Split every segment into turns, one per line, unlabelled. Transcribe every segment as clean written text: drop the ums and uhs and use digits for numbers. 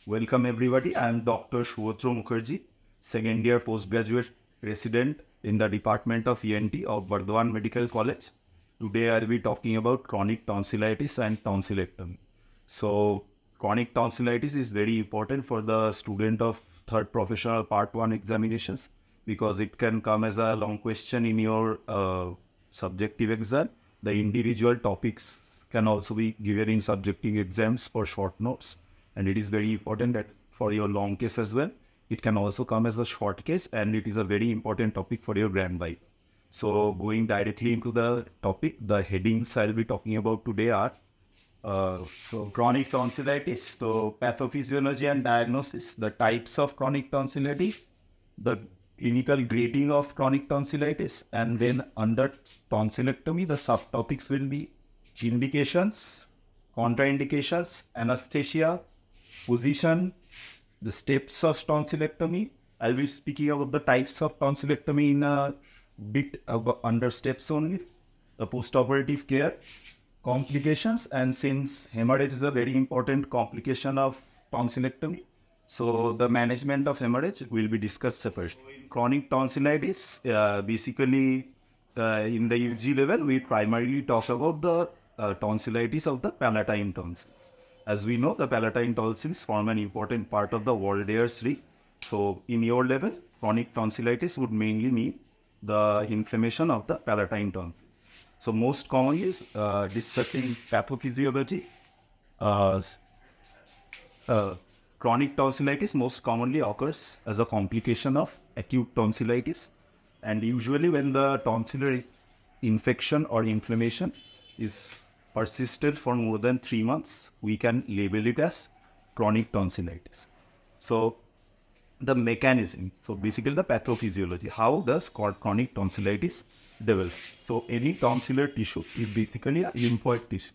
Welcome everybody. I am Dr. Subhotro Mukherjee, second year postgraduate resident in the Department of ENT of Bardhaman Medical College. Today I will be talking about chronic tonsillitis and tonsillectomy. So chronic tonsillitis is very important for the student of third professional part 1 examinations because it can come as a long question in your subjective exam. The individual topics can also be given in subjective exams for short notes, and it is very important that for your long case as well. It can also come as a short case, and it is a very important topic for your grand viva. So going directly into the topic, the headings I'll be talking about today are chronic tonsillitis, so pathophysiology and diagnosis, the types of chronic tonsillitis, the clinical grading of chronic tonsillitis, and then under tonsillectomy, the subtopics will be indications, contraindications, anesthesia, position, the steps of tonsillectomy. I'll be speaking about the types of tonsillectomy in a bit under steps only, the post-operative care, complications, and since hemorrhage is a very important complication of tonsillectomy, so the management of hemorrhage will be discussed separately. Chronic tonsillitis, basically in the UG level, we primarily talk about the tonsillitis of the palatine tonsils. As we know, the palatine tonsils form an important part of the Waldear's ring. So in your level, chronic tonsillitis would mainly mean the inflammation of the palatine tonsils. So most commonly is discussing pathophysiology. Chronic tonsillitis most commonly occurs as a complication of acute tonsillitis, and usually when the tonsillar infection or inflammation is persisted for more than 3 months, we can label it as chronic tonsillitis. So the mechanism, so basically the pathophysiology, how does chronic tonsillitis develop? So any tonsillar tissue is basically a lymphoid tissue.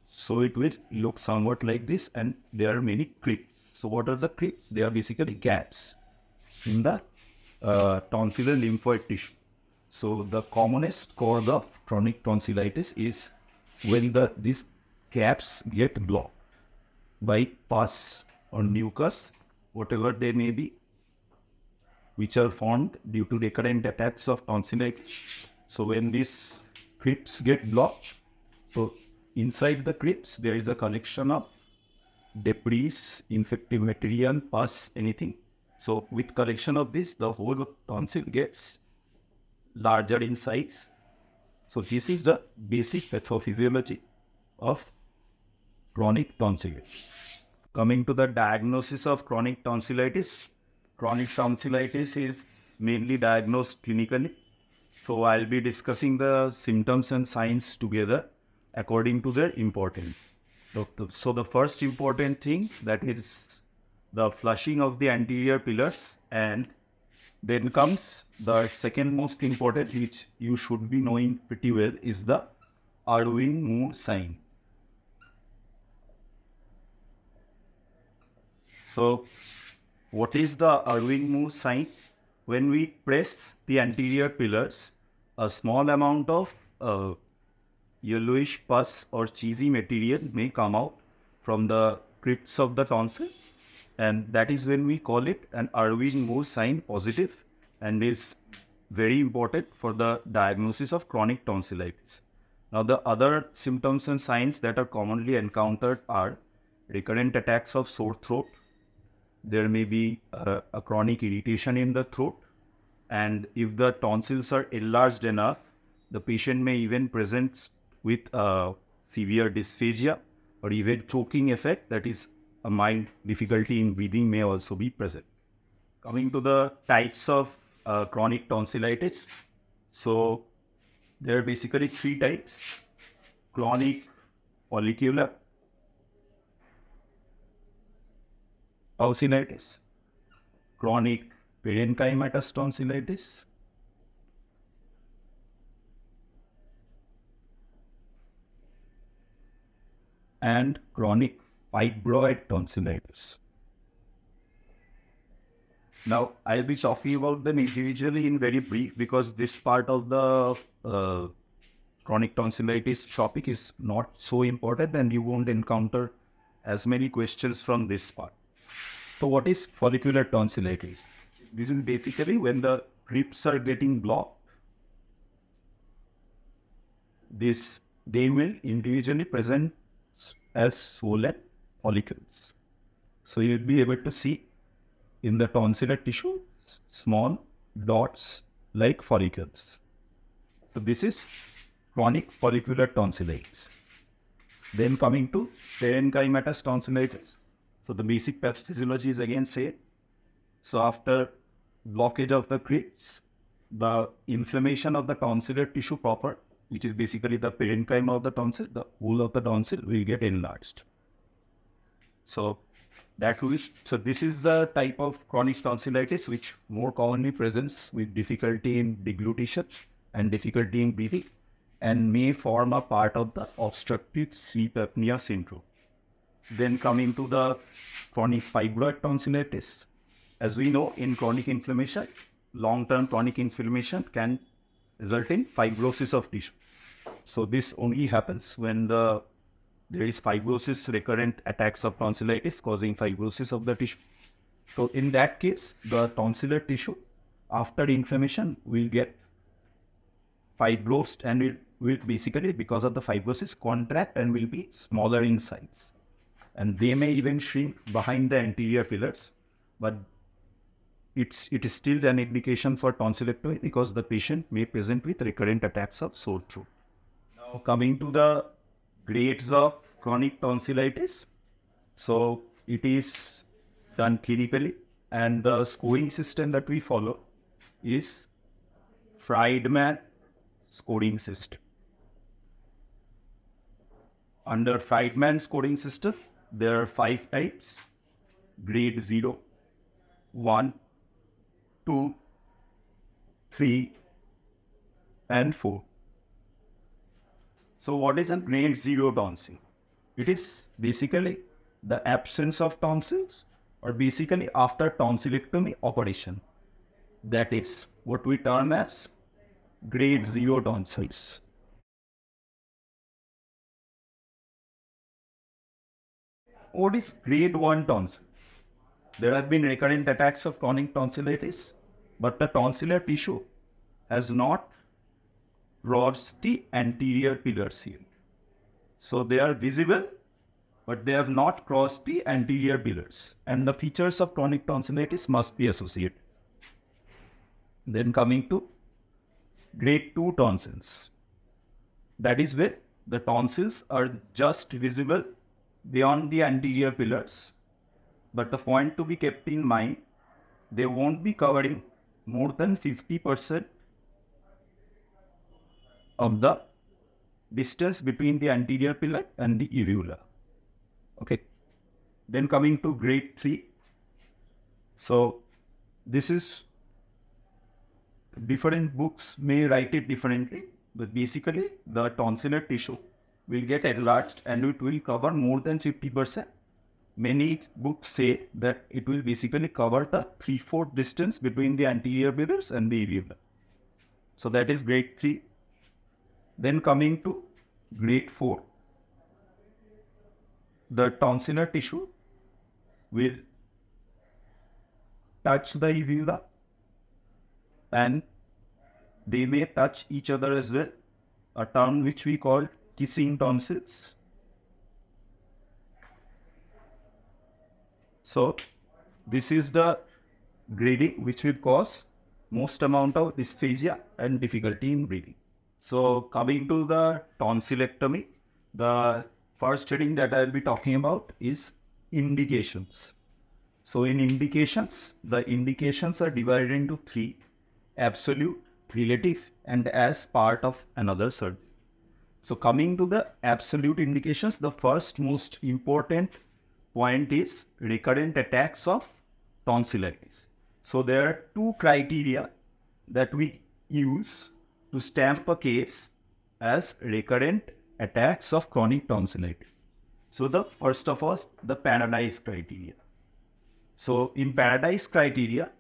So it will look somewhat like this, and there are many crypts. So what are the crypts? They are basically gaps in the tonsillar lymphoid tissue. So the commonest cause of chronic tonsillitis is when these gaps get blocked by pus or mucus, whatever they may be, which are formed due to recurrent attacks of tonsillitis. So when these crypts get blocked, so inside the crypts there is a collection of debris, infective material, pus, anything. So with collection of this, the whole tonsil gets larger in size. So this is the basic pathophysiology of chronic tonsillitis. Coming to the diagnosis of chronic tonsillitis is mainly diagnosed clinically. So I'll be discussing the symptoms and signs together according to their importance. So the first important thing, that is the flushing of the anterior pillars, and then comes the second most important, which you should be knowing pretty well, is the Irving Moore sign. So what is the Irving Moore sign? When we press the anterior pillars, a small amount of yellowish pus or cheesy material may come out from the crypts of the tonsil, and that is when we call it an Irving Moore sign positive, and is very important for the diagnosis of chronic tonsillitis. Now the other symptoms and signs that are commonly encountered are recurrent attacks of sore throat. There may be a chronic irritation in the throat, and if the tonsils are enlarged enough, the patient may even present with severe dysphagia or even choking effect, that is a mild difficulty in breathing may also be present. Coming to the types of chronic tonsillitis, so there are basically 3 types: chronic follicular tonsillitis, chronic parenchymatous tonsillitis, and chronic fibroid tonsillitis. Now, I'll be talking about them individually in very brief because this part of the chronic tonsillitis topic is not so important and you won't encounter as many questions from this part. So what is follicular tonsillitis? This is basically when the ribs are getting blocked. They will individually present as swollen follicles. So you'll be able to see in the tonsillar tissue small dots like follicles. So this is chronic follicular tonsillitis. Then coming to parenchymatous tonsillitis. So the basic pathophysiology is again same. So after blockage of the ribs, the inflammation of the tonsillar tissue proper, which is basically the parenchyma of the tonsil, the whole of the tonsil will get enlarged. So this is the type of chronic tonsillitis which more commonly presents with difficulty in deglutition and difficulty in breathing and may form a part of the obstructive sleep apnea syndrome. Then coming to the chronic fibroid tonsillitis. As we know, in chronic inflammation, long-term chronic inflammation can result in fibrosis of tissue. So this only happens when there is fibrosis, recurrent attacks of tonsillitis causing fibrosis of the tissue. So in that case, the tonsillar tissue after inflammation will get fibrosed and it will basically, because of the fibrosis, contract and will be smaller in size. And they may even shrink behind the anterior pillars, but it is still an indication for tonsillectomy because the patient may present with recurrent attacks of sore throat. Now coming to the grades of chronic tonsillitis. So it is done clinically and the scoring system that we follow is Friedman scoring system. Under Friedman scoring system, there are 5 types: grade 0, 1, 2, 3, and 4. So what is a grade 0 tonsil? It is basically the absence of tonsils or basically after tonsillectomy operation. That is what we term as grade 0 tonsils. What is grade 1 tonsil? There have been recurrent attacks of chronic tonsillitis, but the tonsillar tissue has not crossed the anterior pillars yet. So they are visible, but they have not crossed the anterior pillars. And the features of chronic tonsillitis must be associated. Then coming to grade 2 tonsils. That is where the tonsils are just visible beyond the anterior pillars. But the point to be kept in mind, they won't be covering more than 50% of the distance between the anterior pillar and the uvula. Okay. Then coming to grade 3. So this is, different books may write it differently, but basically the tonsillar tissue will get enlarged and it will cover more than 50%. Many books say that it will basically cover the 3/4 distance between the anterior pillars and the uvula. So that is grade 3. Then coming to grade 4. The tonsillar tissue will touch the uvula and they may touch each other as well, a term which we call kissing tonsils. So this is the grading which will cause most amount of dysphagia and difficulty in breathing. So coming to the tonsillectomy, the first heading that I will be talking about is indications. So in indications, the indications are divided into 3: absolute, relative, and as part of another surgery. So coming to the absolute indications, the first most important point is recurrent attacks of tonsillitis. So there are 2 criteria that we use to stamp a case as recurrent attacks of chronic tonsillitis. So the first of all, the Paradise criteria. So in Paradise criteria,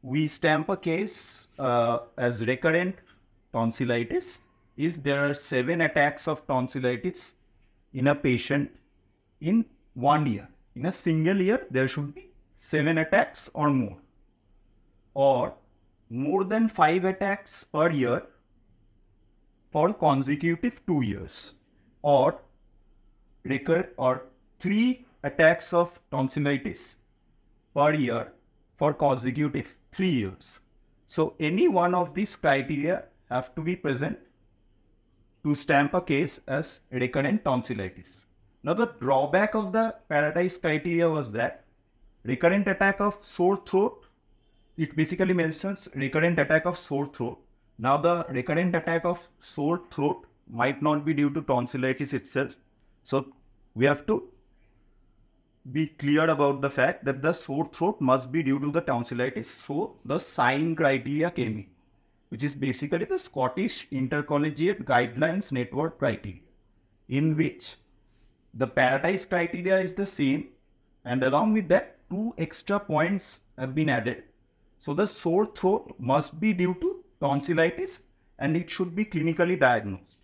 we stamp a case as recurrent tonsillitis if there are 7 attacks of tonsillitis in a patient in 1 year. In a single year, there should be 7 attacks or more, or more than 5 attacks per year for consecutive 2 years, or 3 attacks of tonsillitis per year for consecutive 3 years. So any one of these criteria have to be present to stamp a case as recurrent tonsillitis. Now the drawback of the Paradise criteria was that recurrent attack of sore throat, it basically mentions recurrent attack of sore throat. Now the recurrent attack of sore throat might not be due to tonsillitis itself. So we have to be clear about the fact that the sore throat must be due to the tonsillitis. So the sign criteria came in, which is basically the Scottish Intercollegiate Guidelines Network criteria, in which the Paradise criteria is the same, and along with that, 2 extra points have been added. So the sore throat must be due to tonsillitis and it should be clinically diagnosed.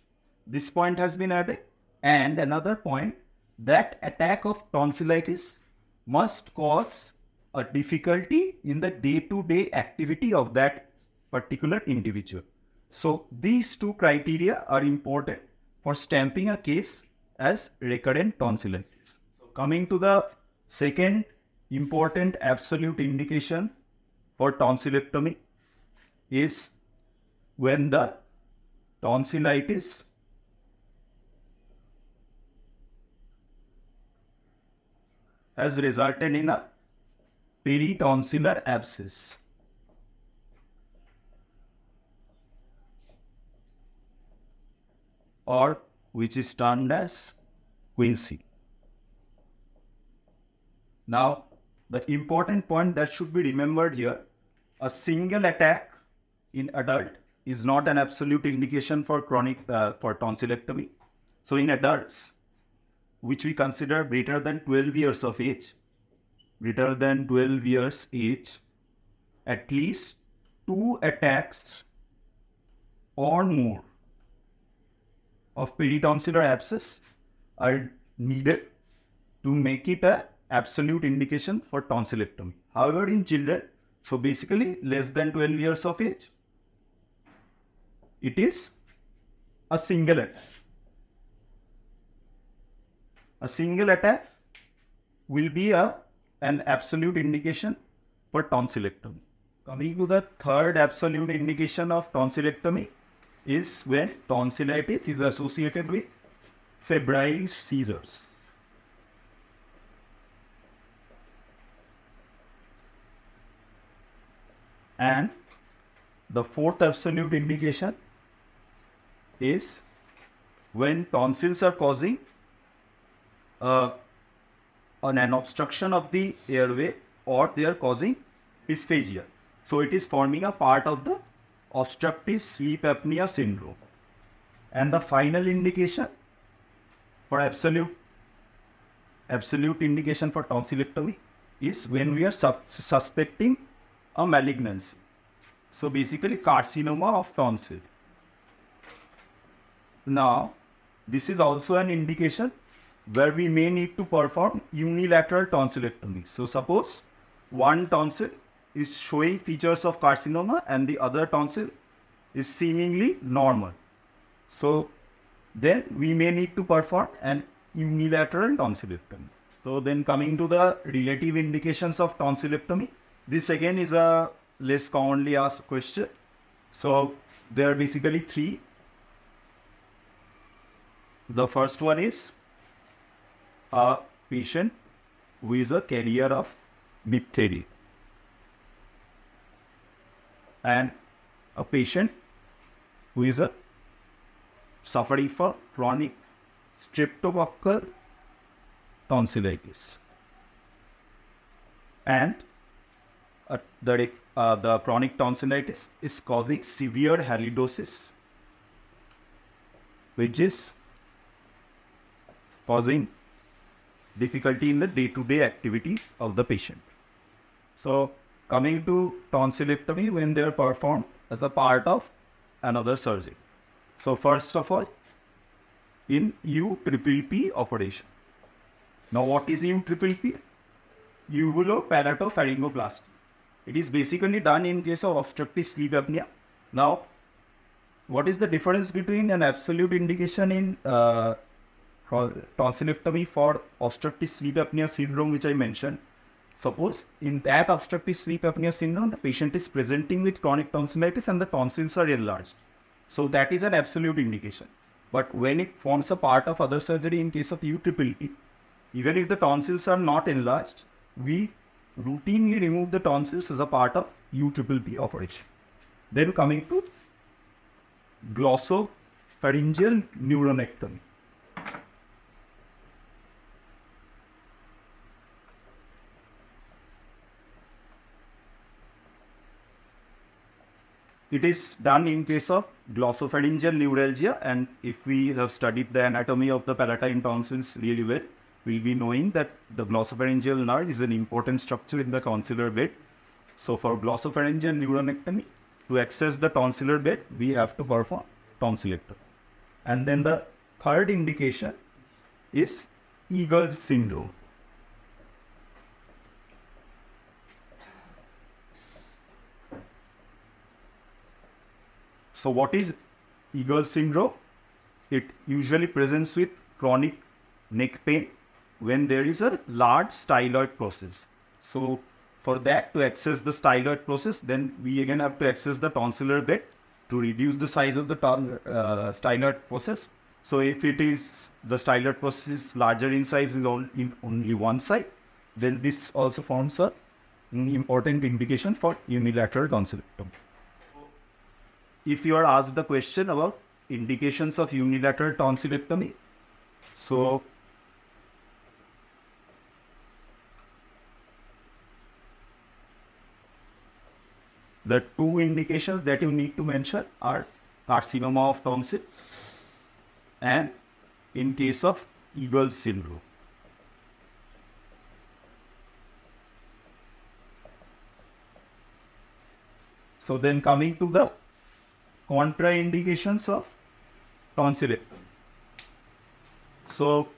This point has been added, and another point, that attack of tonsillitis must cause a difficulty in the day-to-day activity of that particular individual. So these 2 criteria are important for stamping a case as recurrent tonsillitis. So coming to the second important absolute indication for tonsillectomy is when the tonsillitis has resulted in a peritonsillar abscess. Or which is termed as quinsy. Now, the important point that should be remembered here, a single attack in adult is not an absolute indication for for tonsillectomy. So in adults, which we consider greater than 12 years of age, at least 2 attacks or more of peritonsillar abscess are needed to make it an absolute indication for tonsillectomy. However, in children, so basically less than 12 years of age, it is a single attack. A single attack will be an absolute indication for tonsillectomy. Coming to the third absolute indication of tonsillectomy is when tonsillitis is associated with febrile seizures. And the fourth absolute indication is when tonsils are causing an obstruction of the airway, or they are causing dysphagia. So it is forming a part of the obstructive sleep apnea syndrome. And the final indication for absolute indication for tonsillectomy is when we are suspecting a malignancy. So basically carcinoma of tonsil. Now, this is also an indication where we may need to perform unilateral tonsillectomy. So suppose one tonsil is showing features of carcinoma and the other tonsil is seemingly normal. So then we may need to perform an unilateral tonsillectomy. So then coming to the relative indications of tonsillectomy, this again is a less commonly asked question. So there are basically 3. The first one is a patient who is a carrier of diphtheria, and a patient who is suffering from chronic streptococcal tonsillitis, and the chronic tonsillitis is causing severe halidosis, which is causing difficulty in the day-to-day activities of the patient. So coming to tonsillectomy when they are performed as a part of another surgery. So first of all, in UPPP operation. Now what is UPPP? uvulopalatopharyngoplasty. It is basically done in case of obstructive sleep apnea. Now, what is the difference between an absolute indication in tonsillectomy for obstructive sleep apnea syndrome, which I mentioned? Suppose in that obstructive sleep apnea syndrome, the patient is presenting with chronic tonsillitis and the tonsils are enlarged. So that is an absolute indication. But when it forms a part of other surgery in case of UTPP, even if the tonsils are not enlarged, we routinely remove the tonsils as a part of UTPP operation. Then coming to glossopharyngeal neuronectomy. It is done in case of glossopharyngeal neuralgia, and if we have studied the anatomy of the palatine tonsils really well, we'll be knowing that the glossopharyngeal nerve is an important structure in the tonsillar bed. So for glossopharyngeal neuronectomy, to access the tonsillar bed, we have to perform tonsillectomy. And then the third indication is Eagle's syndrome. So what is Eagle's syndrome? It usually presents with chronic neck pain when there is a large styloid process. So for that, to access the styloid process, then we again have to access the tonsillar bed to reduce the size of the styloid process. So if it is the styloid process is larger in size in only one side, then this also forms an important indication for unilateral tonsillectomy. If you are asked the question about indications of unilateral tonsillectomy, so the two indications that you need to mention are carcinoma of tonsil and in case of Eagle's syndrome. So then coming to the contraindications of tonsillectomy. So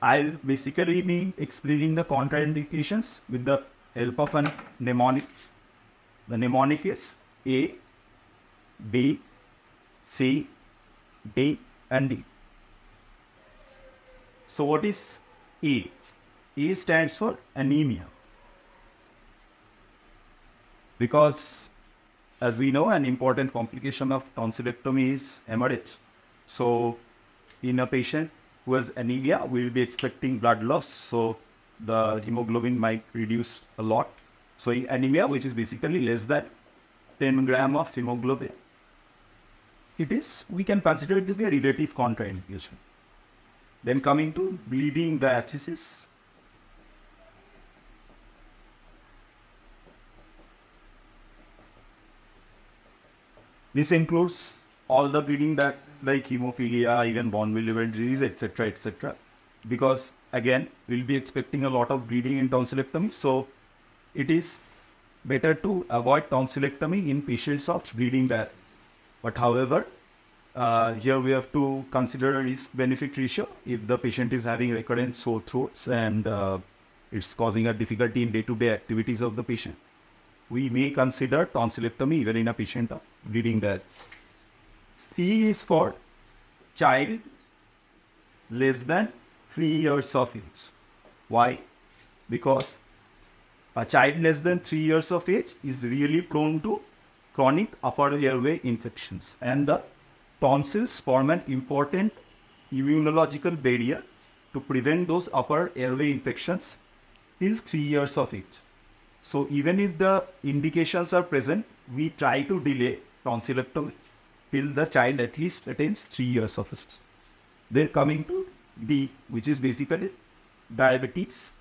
I'll basically be explaining the contraindications with the help of a mnemonic. The mnemonic is A, B, C, D, and D. So what is A? A stands for anemia. Because as we know, an important complication of tonsillectomy is hemorrhage. So in a patient who has anemia, we will be expecting blood loss. So the hemoglobin might reduce a lot. So in anemia, which is basically less than 10 gram of hemoglobin, we can consider it to be a relative contraindication. Then coming to bleeding diathesis. This includes all the bleeding diathesis like hemophilia, even von Willebrand disease, etc., etc. Because again, we'll be expecting a lot of bleeding in tonsillectomy. So it is better to avoid tonsillectomy in patients of bleeding diathesis. But however, here we have to consider a risk-benefit ratio. If the patient is having recurrent sore throats and it's causing a difficulty in day-to-day activities of the patient, we may consider tonsillectomy even in a patient of bleeding diathesis. C is for child less than 3 years of age. Why? Because a child less than 3 years of age is really prone to chronic upper airway infections, and the tonsils form an important immunological barrier to prevent those upper airway infections till 3 years of age. So even if the indications are present, we try to delay tonsillectomy till the child at least attains 3 years of age. Then coming to D, which is basically diabetes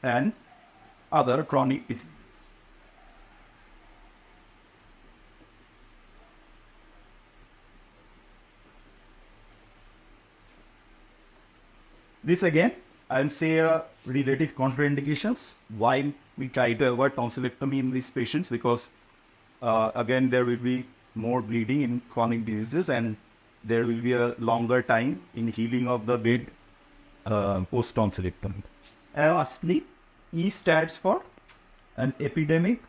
and other chronic diseases. This again, I'll say relative contraindications why we try to avoid tonsillectomy in these patients, because again there will be more bleeding in chronic diseases and there will be a longer time in healing of the bed post-tonsillectomy. And lastly, E stands for an epidemic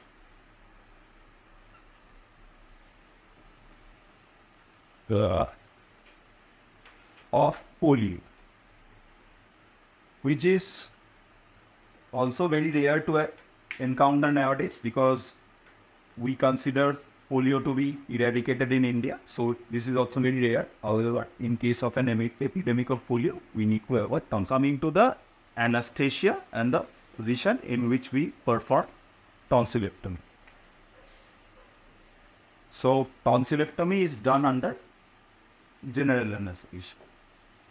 of polio, which is also very rare to encounter nowadays because we consider polio to be eradicated in India. So this is also very rare. However, in case of an epidemic of polio, we need to have a tonsillectomy. Coming to the anesthesia and the position in which we perform tonsillectomy. So tonsillectomy is done under general anesthesia.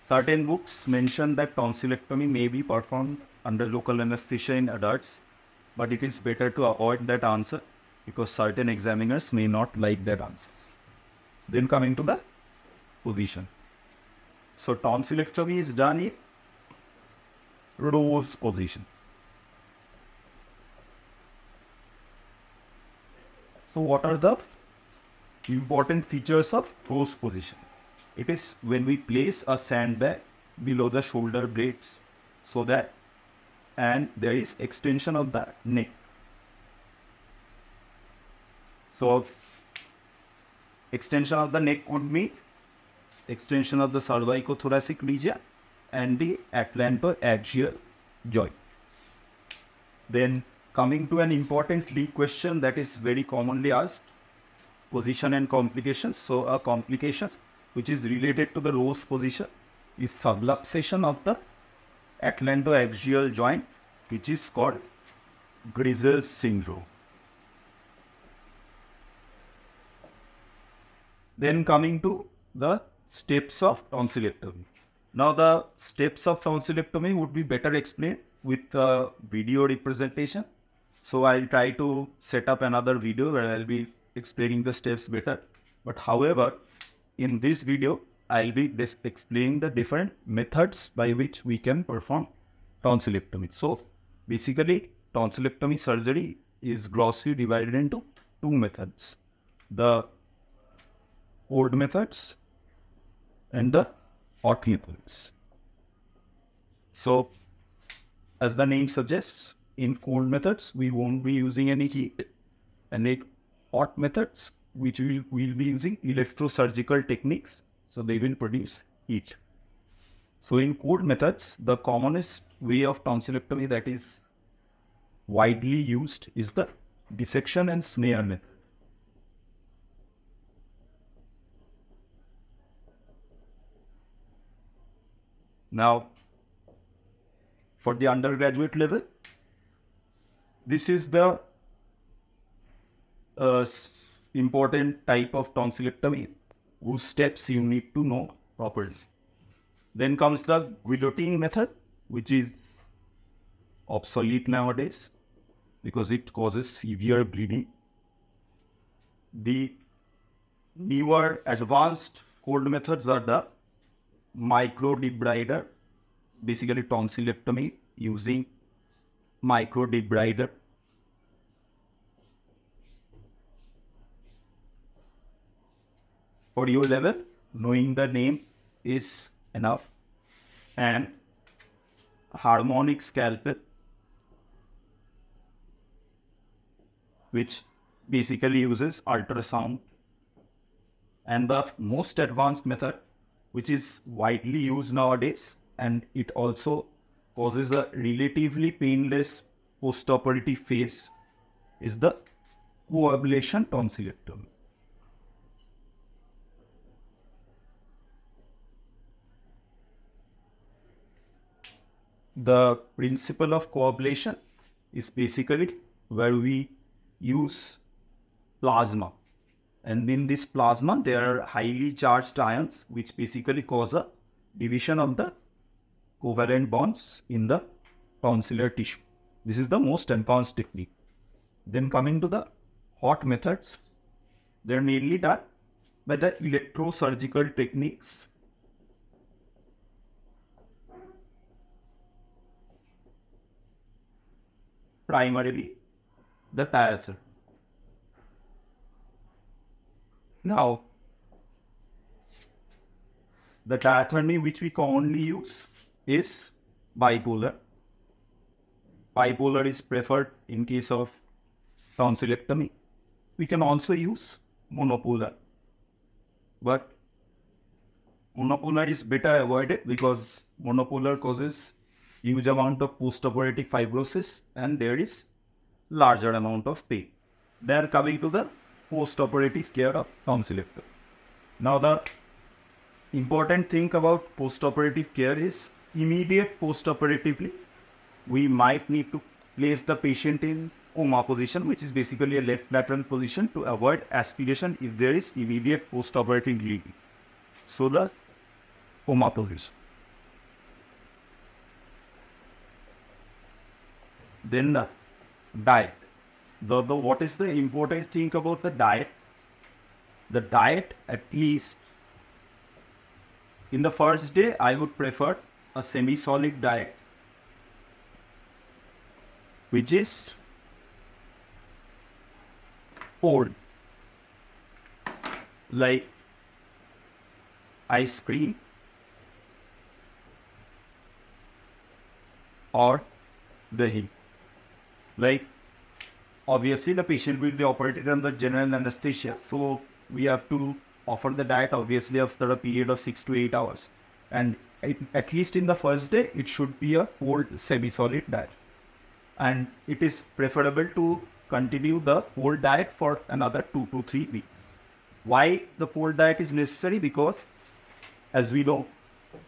Certain books mention that tonsillectomy may be performed under local anesthesia in adults, but it is better to avoid that answer because certain examiners may not like that answer. Then coming to the position. So tonsillectomy is done in rose position. So what are the important features of rose position? It is when we place a sandbag below the shoulder blades so that, and there is extension of the neck. So extension of the neck would mean extension of the cervicothoracic region and the atlantoaxial joint. Then coming to an important lead question that is very commonly asked, position and complications. So a complication which is related to the rose position is subluxation of the atlantoaxial joint, which is called Grizzle's syndrome. Then coming to the steps of tonsillectomy. Now the steps of tonsillectomy would be better explained with a video representation. So I'll try to set up another video where I'll be explaining the steps better. But however, in this video, I'll be explaining the different methods by which we can perform tonsillectomy. So basically, tonsillectomy surgery is grossly divided into two methods: the cold methods and the hot methods. So as the name suggests, in cold methods, we won't be using any heat, and in hot methods, which we'll be using electrosurgical techniques, so they will produce heat. So in cold methods, the commonest way of tonsillectomy that is widely used is the dissection and snare method. Now, for the undergraduate level, this is the important type of tonsillectomy whose steps you need to know properly. Then comes the guillotine method, which is obsolete nowadays because it causes severe bleeding. The newer advanced cold methods are the microdebrider, basically tonsillectomy using microdebrider. For your level, knowing the name is enough. And harmonic scalpel, which basically uses ultrasound. And the most advanced method, which is widely used nowadays, and it also causes a relatively painless post-operative phase, is the coablation tonsillectomy. The principle of coablation is basically where we use plasma. And in this plasma, there are highly charged ions which basically cause a division of the covalent bonds in the tonsillar tissue. This is the most advanced technique. Then coming to the hot methods, they are mainly done by the electrosurgical techniques. Primarily the diathermy. Now, the diathermy which we commonly use is bipolar. Bipolar is preferred in case of tonsillectomy. We can also use monopolar, but monopolar is better avoided because monopolar causes huge amount of post-operative fibrosis and there is larger amount of pain. Then coming to the post-operative care of tonsillectomy. Now the important thing about post-operative care is immediate post-operatively we might need to place the patient in coma position, which is basically a left lateral position to avoid aspiration if there is immediate post-operative bleeding. So the coma position. Then the diet. What is the important thing about the diet? The diet, at least in the first day, I would prefer a semi-solid diet, which is cold, like ice cream or dahi. Like, obviously the patient will be operated under general anesthesia, so we have to offer the diet obviously after a period of 6 to 8 hours. And at least in the first day, it should be a cold semi-solid diet. And it is preferable to continue the cold diet for another 2 to 3 weeks. Why the cold diet is necessary? Because, as we know,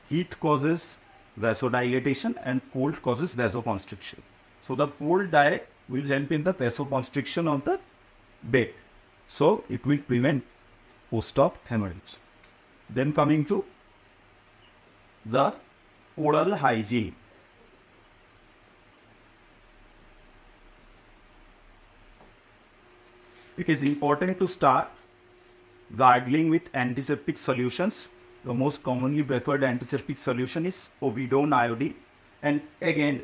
heat causes vasodilatation and cold causes vasoconstriction. So the cold diet will help in the vasoconstriction of the bed. So it will prevent post-op hemorrhage. Then coming to the oral hygiene. It is important to start gargling with antiseptic solutions. The most commonly preferred antiseptic solution is povidone iodine. And again,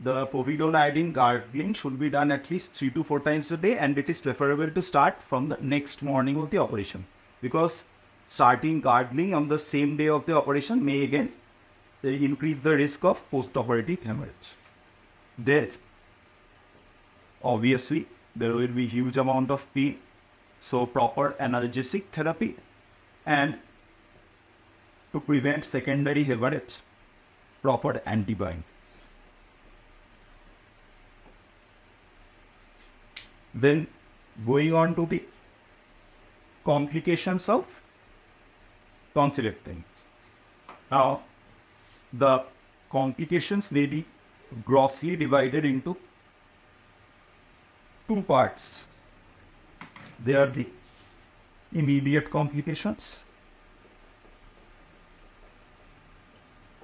the povidone iodine gargling should be done at least 3 to 4 times a day, and it is preferable to start from the next morning of the operation, because starting gargling on the same day of the operation may again increase the risk of post-operative hemorrhage. There, obviously, there will be huge amount of pain, so proper analgesic therapy, and to prevent secondary hemorrhage, proper antibiotics. Then going on to the complications of tonsillectomy. Now, the complications may be grossly divided into 2 parts. They are the immediate complications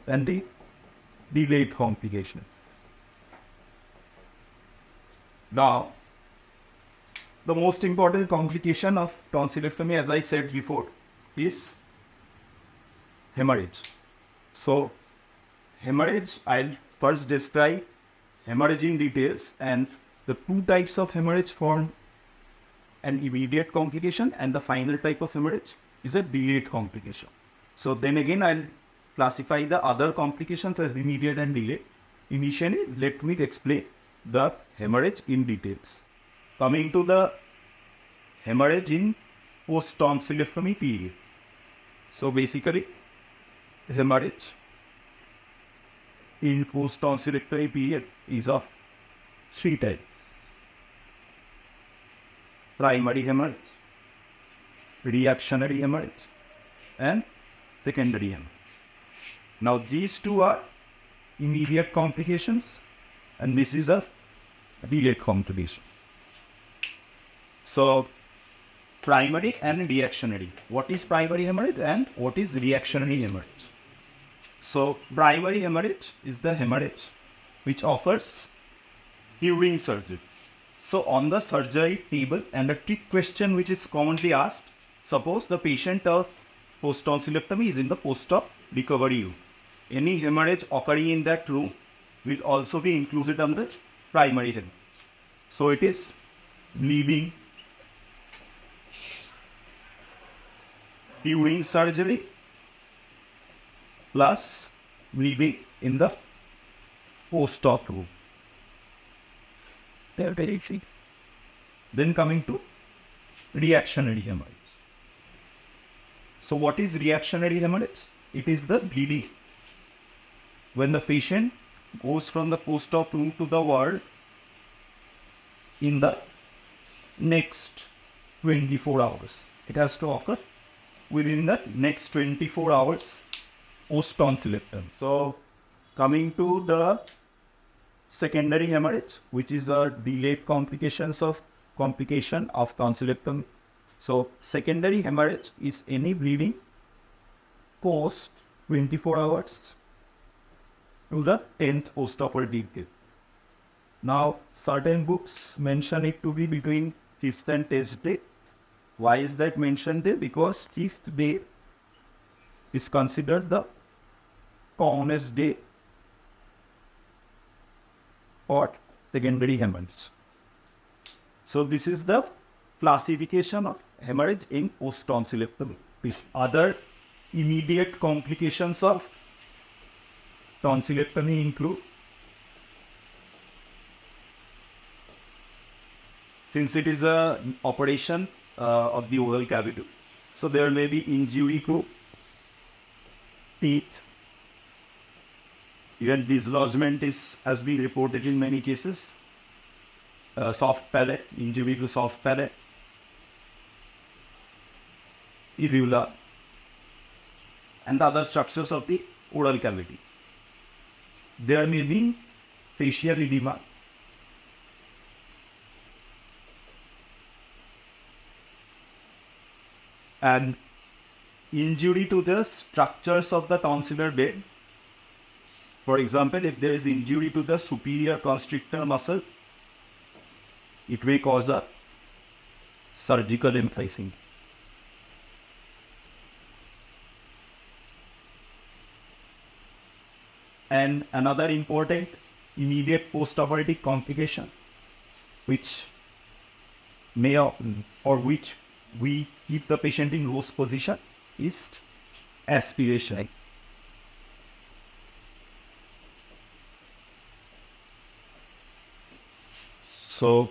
and the delayed complications. Now, the most important complication of tonsillectomy, as I said before, is hemorrhage. So, hemorrhage, I'll first describe hemorrhage in details, and the 2 types of hemorrhage form an immediate complication, and the final type of hemorrhage is a delayed complication. So then again, I'll classify the other complications as immediate and delayed. Initially, let me explain the hemorrhage in details. Coming to the hemorrhage in post-tonsillectomy period. So basically, hemorrhage in post-tonsillectomy period is of 3 types. Primary hemorrhage, reactionary hemorrhage, and secondary hemorrhage. Now these 2 are immediate complications, and this is a delayed complication. So, primary and reactionary. What is primary hemorrhage and what is reactionary hemorrhage? So, primary hemorrhage is the hemorrhage which offers during surgery. So, on the surgery table, and a trick question which is commonly asked, suppose the patient of post-tonsillectomy is in the post-op recovery room. Any hemorrhage occurring in that room will also be included under primary hemorrhage. So, it is bleeding during surgery plus bleeding in the post-op room. They're very free. Then coming to reactionary hemorrhage. So what is reactionary hemorrhage? It is the bleeding when the patient goes from the post-op room to the ward in the next 24 hours. It has to occur within the next 24 hours post-tonsillectomy. So coming to the secondary hemorrhage, which is a delayed complication of tonsillectomy. So secondary hemorrhage is any bleeding post 24 hours to the 10th post-operative day. Now, certain books mention it to be between 5th and 10th day. Why is that mentioned there? Because 5th day is considered the commonest day for secondary hemorrhage. So this is the classification of hemorrhage in post-tonsillectomy. These other immediate complications of tonsillectomy include, since it is an operation of the oral cavity, so there may be injury to teeth. Even dislodgement has been reported in many cases. Soft palate, injury to soft palate, uvula, and other structures of the oral cavity. There may be facial edema, and injury to the structures of the tonsillar bed. For example, if there is injury to the superior constrictor muscle, it may cause a surgical emphysing. And another important immediate post-operative complication, which may or which we keep the patient in rose position, is aspiration. So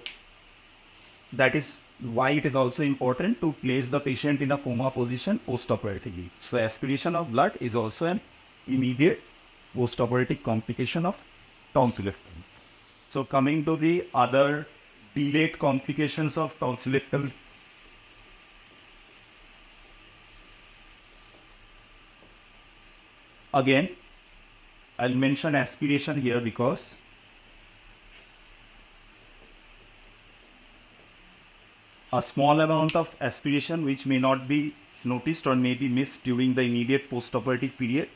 that is why it is also important to place the patient in a coma position post-operatively. So aspiration of blood is also an immediate post-operative complication of tonsillectomy. So coming to the other delayed complications of tonsillectomy. Again, I'll mention aspiration here because a small amount of aspiration which may not be noticed or may be missed during the immediate post-operative period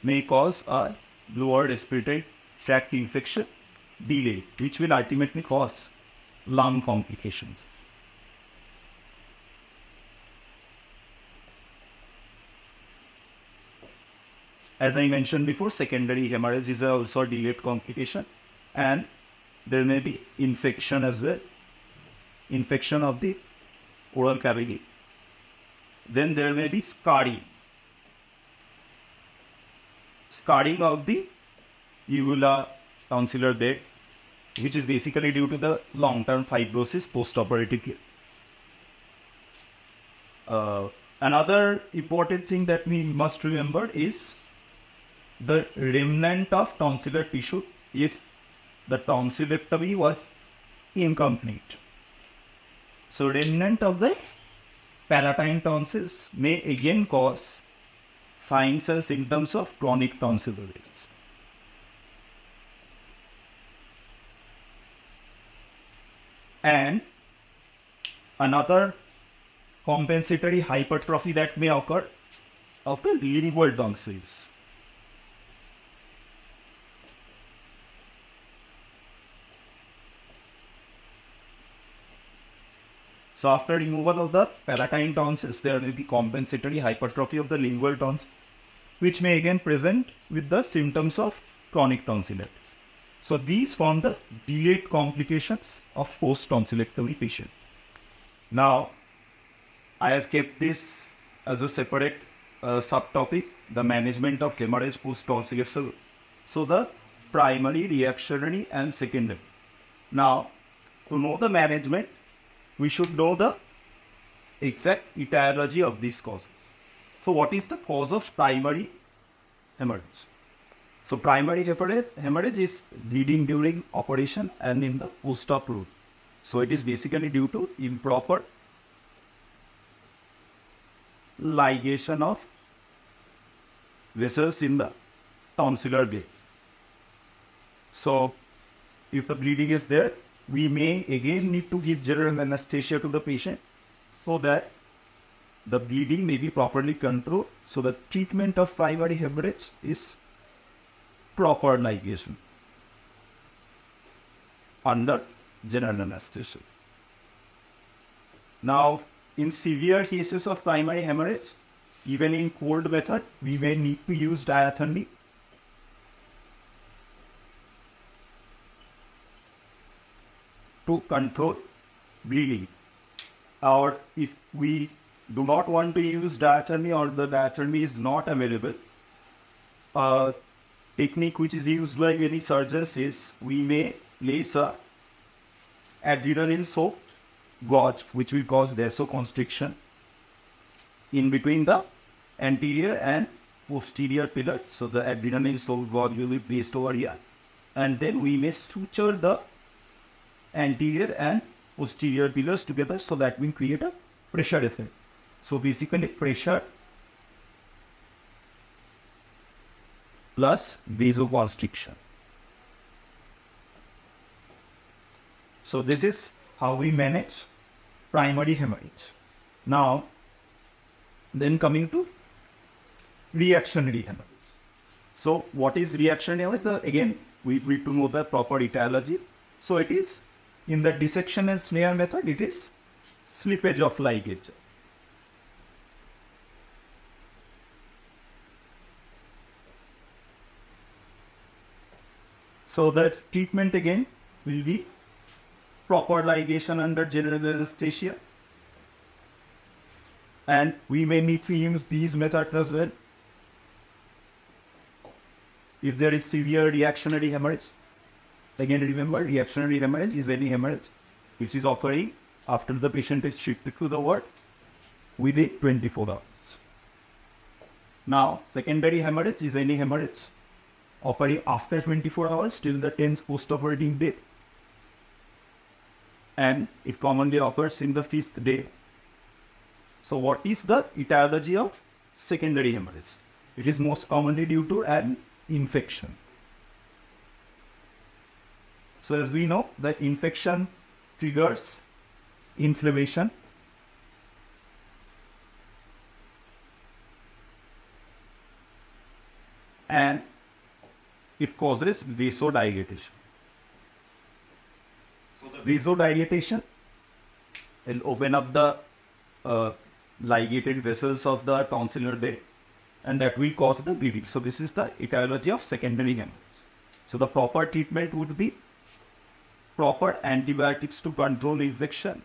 may cause a lower respiratory tract infection delay, which will ultimately cause lung complications. As I mentioned before, secondary hemorrhage is also a delayed complication, and there may be infection as well. Infection of the oral cavity. Then there may be scarring. Scarring of the uvula tonsillar bed, which is basically due to the long-term fibrosis post-operative. Another important thing that we must remember is the remnant of tonsillar tissue if the tonsillectomy was incomplete. So remnant of the palatine tonsils may again cause signs and symptoms of chronic tonsillitis. And another compensatory hypertrophy that may occur of the lingual tonsils. So after removal of the palatine tonsils, there will be compensatory hypertrophy of the lingual tonsils, which may again present with the symptoms of chronic tonsillitis. So these form the delayed complications of post-tonsillectomy patient. Now, I have kept this as a separate subtopic, the management of hemorrhage post-tonsillectomy. So the primary, reactionary, and secondary. Now, to know the management, we should know the exact etiology of these causes. So, what is the cause of primary hemorrhage? So, primary hemorrhage is bleeding during operation and in the post-op route. So, it is basically due to improper ligation of vessels in the tonsillar bed. So, if the bleeding is there, we may again need to give general anesthesia to the patient so that the bleeding may be properly controlled. So, the treatment of primary hemorrhage is proper ligation under general anesthesia. Now, in severe cases of primary hemorrhage, even in cold method, we may need to use diathermy to control bleeding. Or if we do not want to use diathermy or the diathermy is not available, a technique which is used by many surgeons is we may place a adrenaline soaked gauze, which will cause vasoconstriction in between the anterior and posterior pillars. So the adrenaline soaked gauze will be placed over here, and then we may suture the anterior and posterior pillars together so that will create a pressure effect. So basically pressure plus vasoconstriction. So this is how we manage primary hemorrhage. Now, then coming to reactionary hemorrhage. So what is reactionary hemorrhage? Again, we need to know the proper etiology. So it is in the dissection and snare method, it is slippage of ligature. So that treatment again will be proper ligation under general anesthesia, and we may need to use these methods as well if there is severe reactionary hemorrhage. Again, remember, reactionary hemorrhage is any hemorrhage which is occurring after the patient is shifted to the ward within 24 hours. Now, secondary hemorrhage is any hemorrhage occurring after 24 hours till the 10th post-operative day, and it commonly occurs in the 5th day. So what is the etiology of secondary hemorrhage? It is most commonly due to an infection. So as we know, the infection triggers inflammation, and it causes vasodilatation. So the vasodilatation will open up the ligated vessels of the tonsillar bed, and that will cause the bleeding. So this is the etiology of secondary hemorrhage. So the proper treatment would be proper antibiotics to control infection,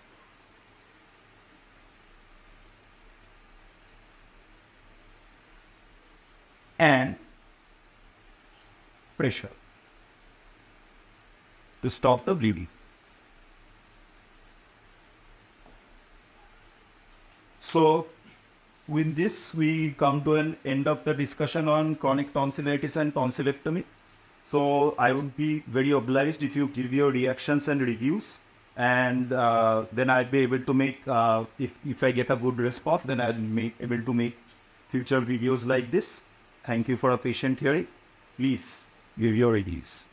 and pressure to stop the bleeding. So with this, we come to an end of the discussion on chronic tonsillitis and tonsillectomy. So I would be very obliged if you give your reactions and reviews, and then I'll be able to make, if I get a good response, then I'll be able to make future videos like this. Thank you for a patient hearing. Please give your reviews.